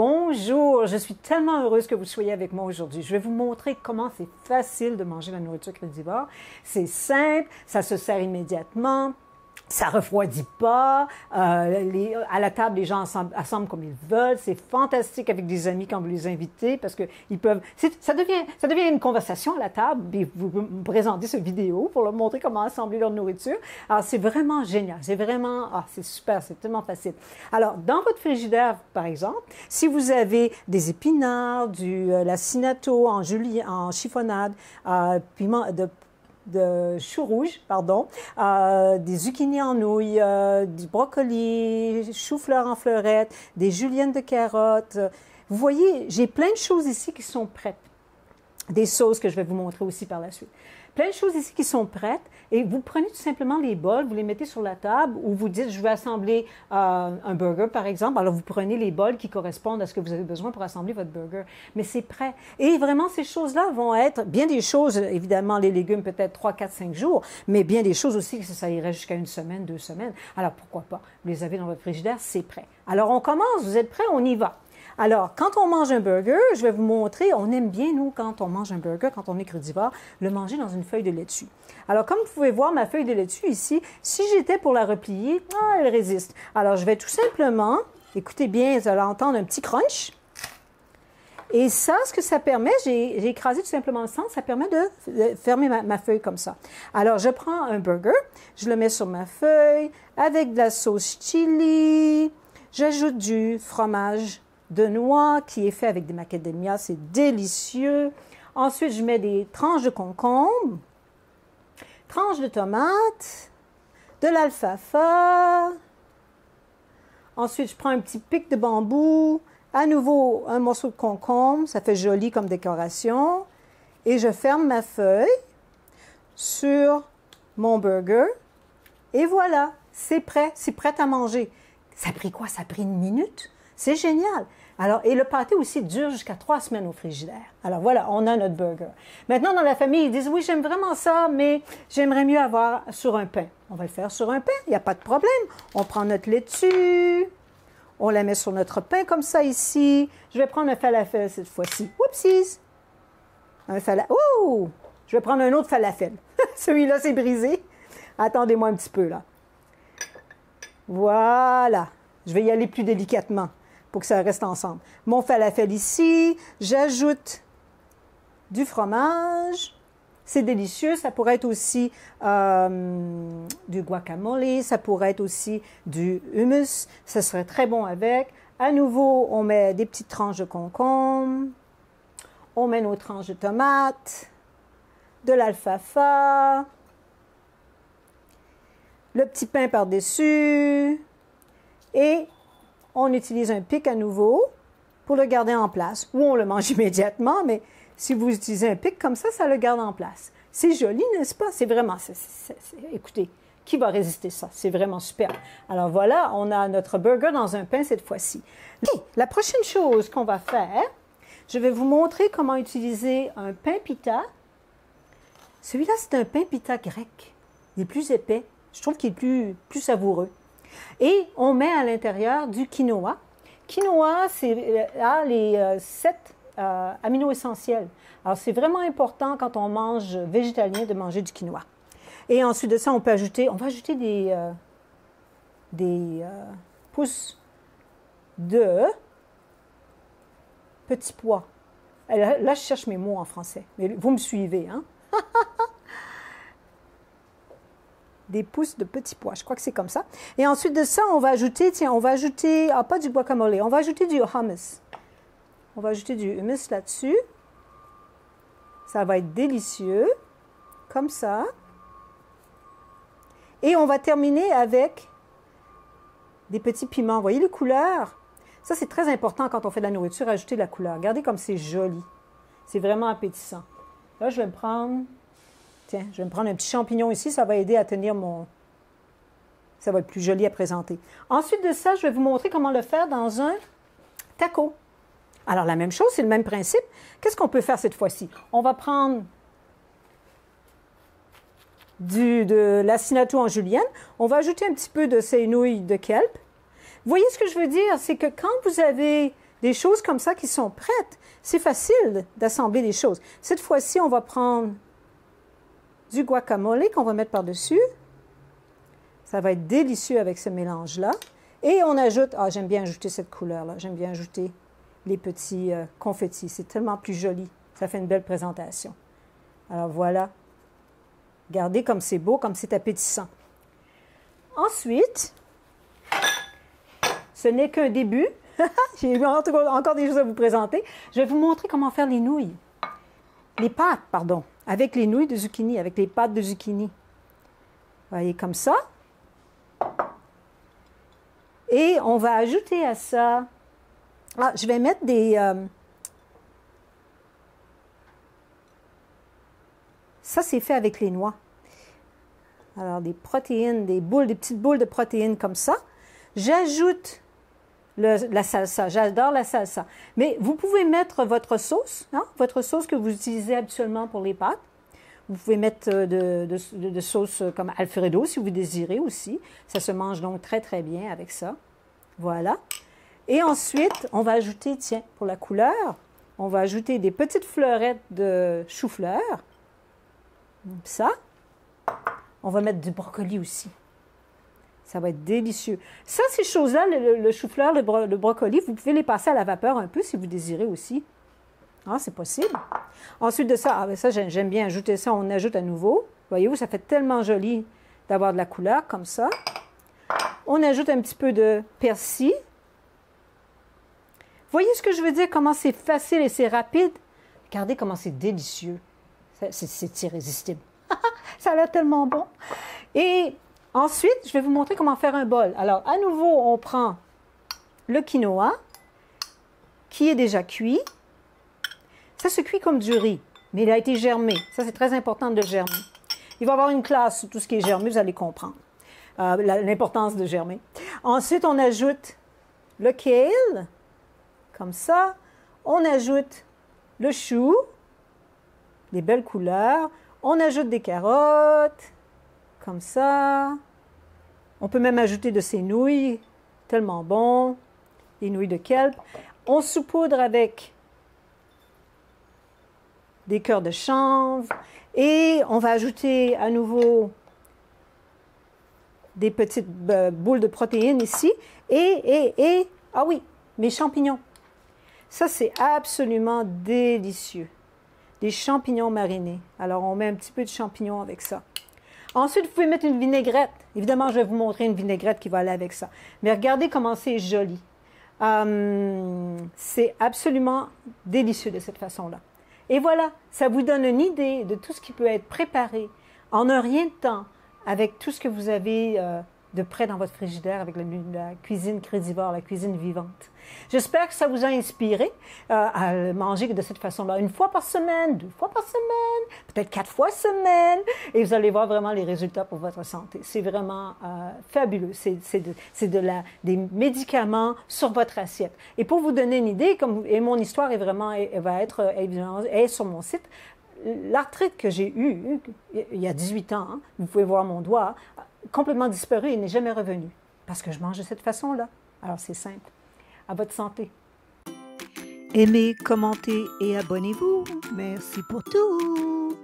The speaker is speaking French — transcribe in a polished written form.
Bonjour, je suis tellement heureuse que vous soyez avec moi aujourd'hui. Je vais vous montrer comment c'est facile de manger la nourriture crédivore. C'est simple, ça se sert immédiatement. Ça refroidit pas. À la table, les gens assemblent comme ils veulent. C'est fantastique avec des amis quand vous les invitez parce que ils peuvent. Ça devient une conversation à la table. Puis vous me présentez cette vidéo pour leur montrer comment assembler leur nourriture. Alors c'est vraiment génial. C'est vraiment c'est super. C'est tellement facile. Alors dans votre frigidaire, par exemple, si vous avez des épinards, la cinato en chiffonnade, piment de chou rouge, pardon, des zucchini en nouilles, du brocoli, chou-fleur en fleurette, des juliennes de carottes. Vous voyez, j'ai plein de choses ici qui sont prêtes. Des sauces que je vais vous montrer aussi par la suite. Plein de choses ici qui sont prêtes et vous prenez tout simplement les bols, vous les mettez sur la table ou vous dites, je vais assembler un burger par exemple. Alors vous prenez les bols qui correspondent à ce que vous avez besoin pour assembler votre burger. Mais c'est prêt. Et vraiment, ces choses-là vont être bien des choses, évidemment, les légumes peut-être 3, 4, 5 jours, mais bien des choses aussi que ça irait jusqu'à 1 semaine, 2 semaines. Alors pourquoi pas? Vous les avez dans votre frigidaire, c'est prêt. Alors on commence, vous êtes prêts? On y va. Alors, quand on mange un burger, je vais vous montrer, on aime bien, nous, quand on mange un burger, quand on est crudivore, le manger dans une feuille de laitue. Alors, comme vous pouvez voir ma feuille de laitue ici, si j'étais pour la replier, elle résiste. Alors, je vais tout simplement, écoutez bien, vous allez entendre un petit crunch. Et ça, ce que ça permet, j'ai écrasé tout simplement le centre, ça permet de fermer ma feuille comme ça. Alors, je prends un burger, je le mets sur ma feuille avec de la sauce chili, j'ajoute du fromage de noix qui est fait avec des macadamia, c'est délicieux. Ensuite, je mets des tranches de concombre, tranches de tomates, de l'alfalfa. Ensuite, je prends un petit pic de bambou, à nouveau un morceau de concombre, ça fait joli comme décoration. Et je ferme ma feuille sur mon burger. Et voilà, c'est prêt à manger. Ça a pris quoi? Ça a pris 1 minute? C'est génial. Alors, et le pâté aussi dure jusqu'à 3 semaines au frigidaire. Alors voilà, on a notre burger. Maintenant, dans la famille, ils disent, oui, j'aime vraiment ça, mais j'aimerais mieux avoir sur un pain. On va le faire sur un pain, il n'y a pas de problème. On prend notre laitue, on la met sur notre pain comme ça ici. Je vais prendre un falafel cette fois-ci. Oupsies! Un falafel. Ouh! Je vais prendre un autre falafel. Celui-là, c'est brisé. Attendez-moi un petit peu, là. Voilà. Je vais y aller plus délicatement pour que ça reste ensemble. Mon falafel ici, j'ajoute du fromage. C'est délicieux. Ça pourrait être aussi du guacamole. Ça pourrait être aussi du hummus. Ça serait très bon avec. À nouveau, on met des petites tranches de concombre. On met nos tranches de tomates. De l'alfalfa. Le petit pain par-dessus. Et on utilise un pic à nouveau pour le garder en place. Ou on le mange immédiatement, mais si vous utilisez un pic comme ça le garde en place. C'est joli, n'est-ce pas? C'est vraiment, écoutez, qui va résister ça? C'est vraiment super. Alors voilà, on a notre burger dans un pain cette fois-ci. La prochaine chose qu'on va faire, je vais vous montrer comment utiliser un pain pita. Celui-là, c'est un pain pita grec. Il est plus épais. Je trouve qu'il est plus savoureux. Et on met à l'intérieur du quinoa. Quinoa, c'est les 7 amino essentiels. Alors, c'est vraiment important quand on mange végétalien de manger du quinoa. Et ensuite de ça, on va ajouter des pousses de petits pois. Là, je cherche mes mots en français. Mais vous me suivez, hein? Des pousses de petits pois. Je crois que c'est comme ça. Et ensuite de ça, on va ajouter, pas du guacamole, on va ajouter du hummus. On va ajouter du hummus là-dessus. Ça va être délicieux. Comme ça. Et on va terminer avec des petits piments. Vous voyez les couleurs? Ça, c'est très important quand on fait de la nourriture, ajouter de la couleur. Regardez comme c'est joli. C'est vraiment appétissant. Là, je vais me prendre... Tiens, je vais me prendre un petit champignon ici, ça va aider à tenir mon... Ça va être plus joli à présenter. Ensuite de ça, je vais vous montrer comment le faire dans un taco. Alors, la même chose, c'est le même principe. Qu'est-ce qu'on peut faire cette fois-ci? On va prendre de l'acinato en julienne. On va ajouter un petit peu de ces nouilles de kelp. Vous voyez ce que je veux dire? C'est que quand vous avez des choses comme ça qui sont prêtes. C'est facile d'assembler des choses. Cette fois-ci, on va prendre du guacamole qu'on va mettre par-dessus. Ça va être délicieux avec ce mélange-là. Et on ajoute, ah, j'aime bien ajouter cette couleur-là. J'aime bien ajouter les petits confettis. C'est tellement plus joli. Ça fait une belle présentation. Alors voilà. Regardez comme c'est beau, comme c'est appétissant. Ensuite, ce n'est qu'un début. J'ai encore des choses à vous présenter. Je vais vous montrer comment faire les nouilles. Les pâtes, pardon. Avec les nouilles de zucchini, avec les pâtes de zucchini. Vous voyez, comme ça. Et on va ajouter à ça... Ah, je vais mettre des... Ça, c'est fait avec les noix. Alors, des protéines, des petites boules de protéines comme ça. J'ajoute la salsa. J'adore la salsa. Mais vous pouvez mettre votre sauce, hein, votre sauce que vous utilisez habituellement pour les pâtes. Vous pouvez mettre de sauce comme Alfredo si vous désirez aussi. Ça se mange donc très, très bien avec ça. Voilà. Et ensuite, on va ajouter, tiens, pour la couleur, on va ajouter des petites fleurettes de chou-fleur. Ça. On va mettre du brocoli aussi. Ça va être délicieux. Ça, ces choses-là, le chou-fleur, le brocoli, vous pouvez les passer à la vapeur un peu si vous désirez aussi. Ah, c'est possible. Ensuite de ça, ça j'aime bien ajouter ça. On ajoute à nouveau. Voyez-vous, ça fait tellement joli d'avoir de la couleur comme ça. On ajoute un petit peu de persil. Voyez ce que je veux dire? Comment c'est facile et c'est rapide? Regardez comment c'est délicieux. C'est irrésistible. Ça a l'air tellement bon. Et ensuite, je vais vous montrer comment faire un bol. Alors, à nouveau, on prend le quinoa qui est déjà cuit. Ça se cuit comme du riz, mais il a été germé. Ça, c'est très important de le germer. Il va y avoir une classe sur tout ce qui est germé, vous allez comprendre l'importance de germer. Ensuite, on ajoute le kale, comme ça. On ajoute le chou, des belles couleurs. On ajoute des carottes, comme ça. On peut même ajouter de ces nouilles, tellement bon. Les nouilles de kelp. On saupoudre avec des cœurs de chanvre. Et on va ajouter à nouveau des petites boules de protéines ici. Ah oui, mes champignons. Ça, c'est absolument délicieux. Des champignons marinés. Alors, on met un petit peu de champignons avec ça. Ensuite, vous pouvez mettre une vinaigrette. Évidemment, je vais vous montrer une vinaigrette qui va aller avec ça. Mais regardez comment c'est joli. C'est absolument délicieux de cette façon-là. Et voilà, ça vous donne une idée de tout ce qui peut être préparé en un rien de temps avec tout ce que vous avez de près dans votre frigidaire avec la cuisine crédivore, la cuisine vivante. J'espère que ça vous a inspiré à le manger de cette façon-là, une fois par semaine, 2 fois par semaine, peut-être 4 fois semaine, et vous allez voir vraiment les résultats pour votre santé. C'est vraiment fabuleux. C'est des médicaments sur votre assiette. Et pour vous donner une idée, et mon histoire est sur mon site, l'arthrite que j'ai eue il y a 18 ans, hein, vous pouvez voir mon doigt, complètement disparu et n'est jamais revenu. Parce que je mange de cette façon-là. Alors, c'est simple. À votre santé. Aimez, commentez et abonnez-vous. Merci pour tout.